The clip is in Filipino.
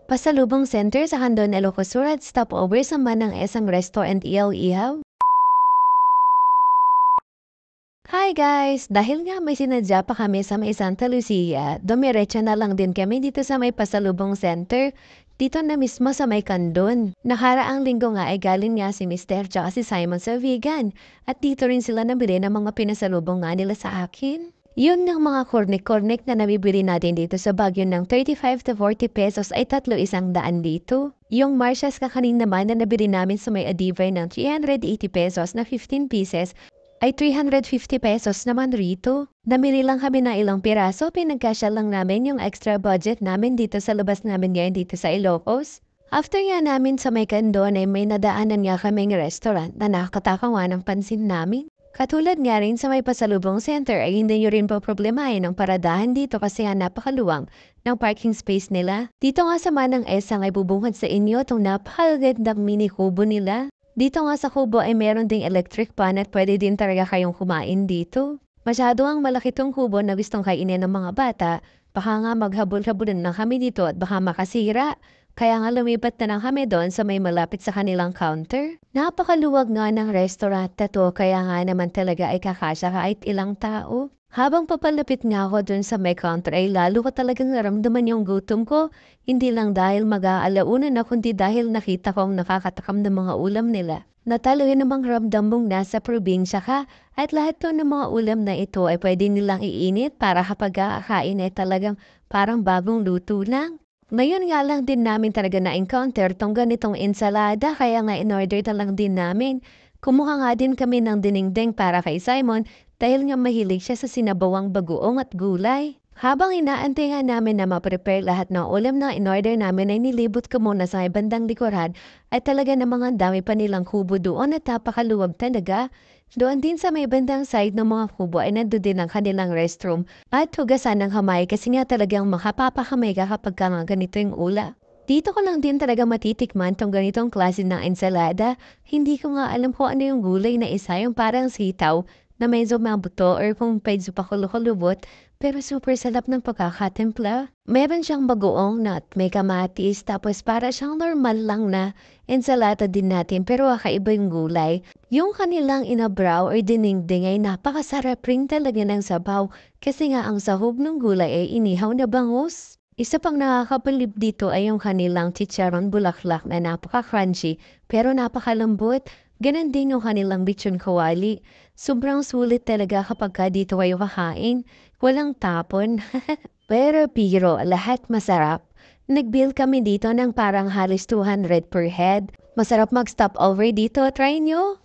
Pasalubong center sa Handon Ilocosur at stopover sa Manang Esang Restaurant Ihaw-Ihaw. Hi guys! Dahil nga may sinadya pa kami sa may Santa Lucia, dumiretso na lang din kami dito sa may pasalubong center. Dito na mismo sa may Kandon. Nakaraang linggo nga ay galing nga si Mister tsaka si Simon sa vegan. At dito rin sila nabili ng mga pinasalubong nga nila sa akin. Yun ng mga kornek-kornek na nabibili natin dito sa Baguio ng 35 to 40 pesos ay 300 dito. Yung Marcia's kakanin naman na nabili namin sa may Adivay ng 380 pesos na 15 pieces ay 350 pesos naman rito. Namili lang kami na ilang piraso, pinagkasya lang namin yung extra budget namin dito sa labas namin ngayon dito sa Ilocos. After nga namin sa may Kandon ay may nadaanan nga kaming restaurant na nakakatakawa ng pansin namin. Katulad nga rin sa may pasalubong center ay hindi nyo rin po problemahin ang paradahan dito kasi nga napakaluwang ng parking space nila. Dito nga sa Manang Esang ay bubungad sa inyo itong napakagandang mini kubo nila. Dito nga sa kubo ay meron ding electric pan at pwede din talaga kayong kumain dito. Masyado ang malaki tong kubo na gustong kainin ng mga bata. Baka nga maghabol-habulan na kami dito at baka makasira. Kaya nga lumipat na lang kami doon sa may malapit sa kanilang counter. Napakaluwag nga ng restaurant na to kaya nga naman talaga ay kakasya kahit ilang tao. Habang papalapit nga ako doon sa may counter ay lalo ko talagang naramdaman yung gutom ko. Hindi lang dahil mag-aalauna na kundi dahil nakita kong nakakatakam ng mga ulam nila. Nataloy namang ramdam mong nasa probinsya ka at lahat to ng mga ulam na ito ay pwede nilang iinit para kapag kakain ay talagang parang bagong luto lang. Ngayon nga lang din namin talaga na-encounter tong ganitong ensalada kaya nga in-order na lang din namin. Kumuha nga din kami ng dinengdeng para kay Simon dahil nga mahilig siya sa sinabawang bagoong at gulay. Habang inaantay nga namin na ma-prepare lahat ng ulam na in-order namin ay nilibot ko muna sa may bandang likuran at talaga namang ang dami pa nilang kubo doon at napakaluwag talaga. Doon din sa may bandang side ng mga kubo ay nandun din ang kanilang restroom at hugasan ng kamay kasi nga talagang makapapakamay ka kapag ka nga ganito yung ula. Dito ko lang din talaga matitikman tong ganitong klase ng ensalada. Hindi ko nga alam kung ano yung gulay na isa yung parang sitaw na medyo mabuto or kung medyo pakulo-kulubot pero super sarap ng pagkakatimpla. Meron siyang bagoong nut, may kamatis tapos para siyang normal lang na ensalada din natin pero kakaiba yung gulay. Yung kanilang inabraw or dinengdeng ay napakasarap rin talaga ng sabaw kasi nga ang sahog ng gulay ay inihaw na bangus. Isa pang nakakapalib dito ay yung kanilang chicharon bulaklak na napaka-crunchy pero napakalambot. Ganon din yung kanilang lechon kawali. Sobrang sulit talaga kapag ka dito kayo kakain. Walang tapon. Pero biro, lahat masarap. Nag-bill kami dito ng parang halos 200 per head. Masarap mag-stop over dito. Try nyo!